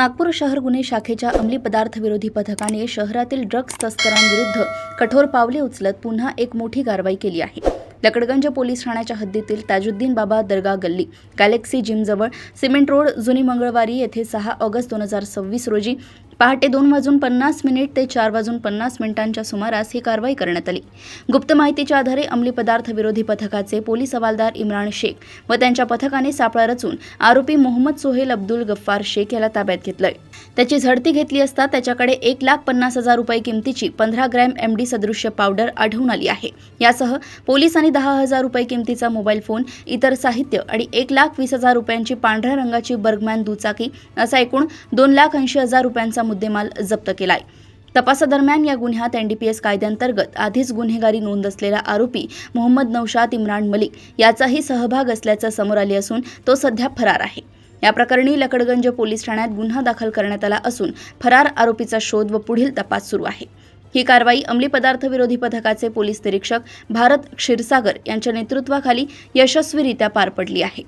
नागपूर शहर गुन्हे शाखेच्या अंमली पदार्थ विरोधी पथकाने शहरातील ड्रग्ज तस्करांविरुद्ध कठोर पावले उचलत पुन्हा एक मोठी कारवाई केली आहे। लकडगंज पोलीस ठाण्याच्या हद्दीतील ताजुद्दीन बाबा दर्गा गल्ली गॅलेक्सी जिमजवळ सिमेंट रोड जुनी मंगळवारी येथे 6 ऑगस्ट 2026 रोजी पहाटे 2:50 ते 4:50 सुमारास ही कारवाई करण्यात आली। गुप्त माहितीच्या आधारे अंमली पदार्थ विरोधी पथकाचे पोलीस हवालदार इम्रान शेख व त्यांच्या पथकाने सापळा रचून आरोपी मोहम्मद सोहेल अब्दुल गफ्फार शेख याला ताब्यात घेतलंय। त्याची झडती घेतली असता त्याच्याकडे 1,50,000 रुपये किमतीची 15 ग्रॅम MD सदृश्य पावडर आढळून आली आहे। यासह पोलिसांनी 10,000 रुपये किमतीचा मोबाईल फोन, इतर साहित्य आणि 1,20,000 रुपयांची पांढऱ्या रंगाची बर्गमॅन दुचाकी असा एकूण 2,80,000 रुपयांचा मुद्देमाल जप्त केलाय। तपासादरम्यान या गुन्ह्यात NDPS कायद्याअंतर्गत आधीच गुन्हेगारी नोंद असलेला आरोपी मोहम्मद नौशाद इम्रान मलिक याचाही सहभाग असल्याचं समोर आले असून तो सध्या फरार आहे। या प्रकरणी लकडगंज पोलीस ठाण्यात गुन्हा दाखल करण्यात आला असून फरार आरोपीचा शोध व पुढील तपास सुरू आहे। ही कारवाई अंमली पदार्थ विरोधी पथकाचे पोलीस निरीक्षक भारत क्षीरसागर यांच्या नेतृत्वाखाली यशस्वीरित्या पार पडली आहे।